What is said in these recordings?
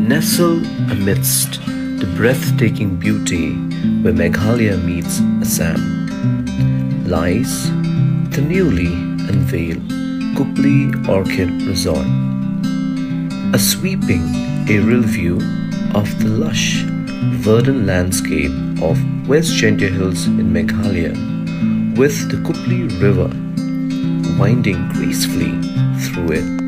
Nestled amidst the breathtaking beauty where Meghalaya meets Assam, lies the newly unveiled Kupli Orchid Resort, a sweeping aerial view of the lush, verdant landscape of West Jaiñtia Hills in Meghalaya, with the Kupli River winding gracefully through it.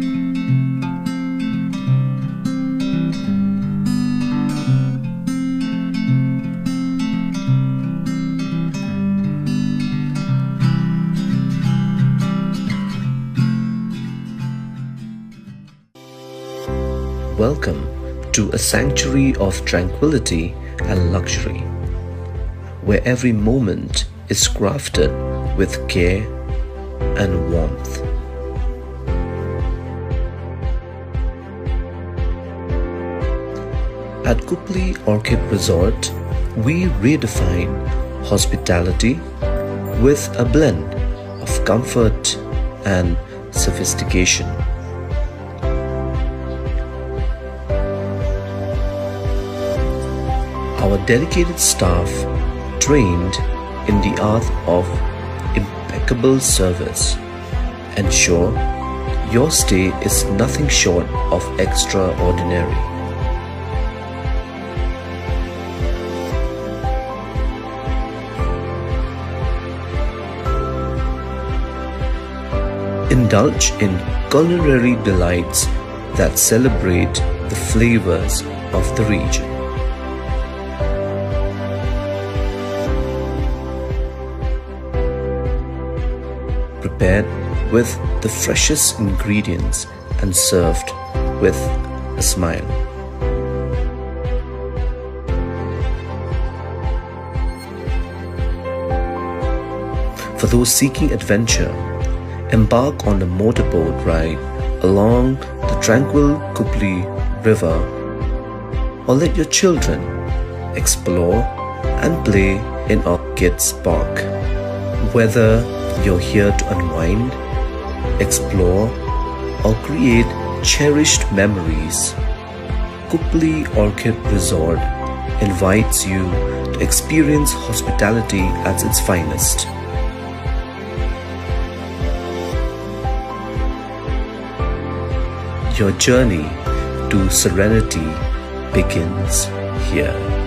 Welcome to a sanctuary of tranquility and luxury, where every moment is crafted with care and warmth. At Kupli Orchid Resort, we redefine hospitality with a blend of comfort and sophistication. Our dedicated staff, trained in the art of impeccable service, ensure your stay is nothing short of extraordinary. Indulge in culinary delights that celebrate the flavors of the region. Prepared with the freshest ingredients and served with a smile. For those seeking adventure, embark on a motorboat ride along the tranquil Kupli River, or let your children explore and play in Orchid's park. Whether you're here to unwind, explore, or create cherished memories, Kupli Orchid Resort invites you to experience hospitality at its finest. Your journey to serenity begins here.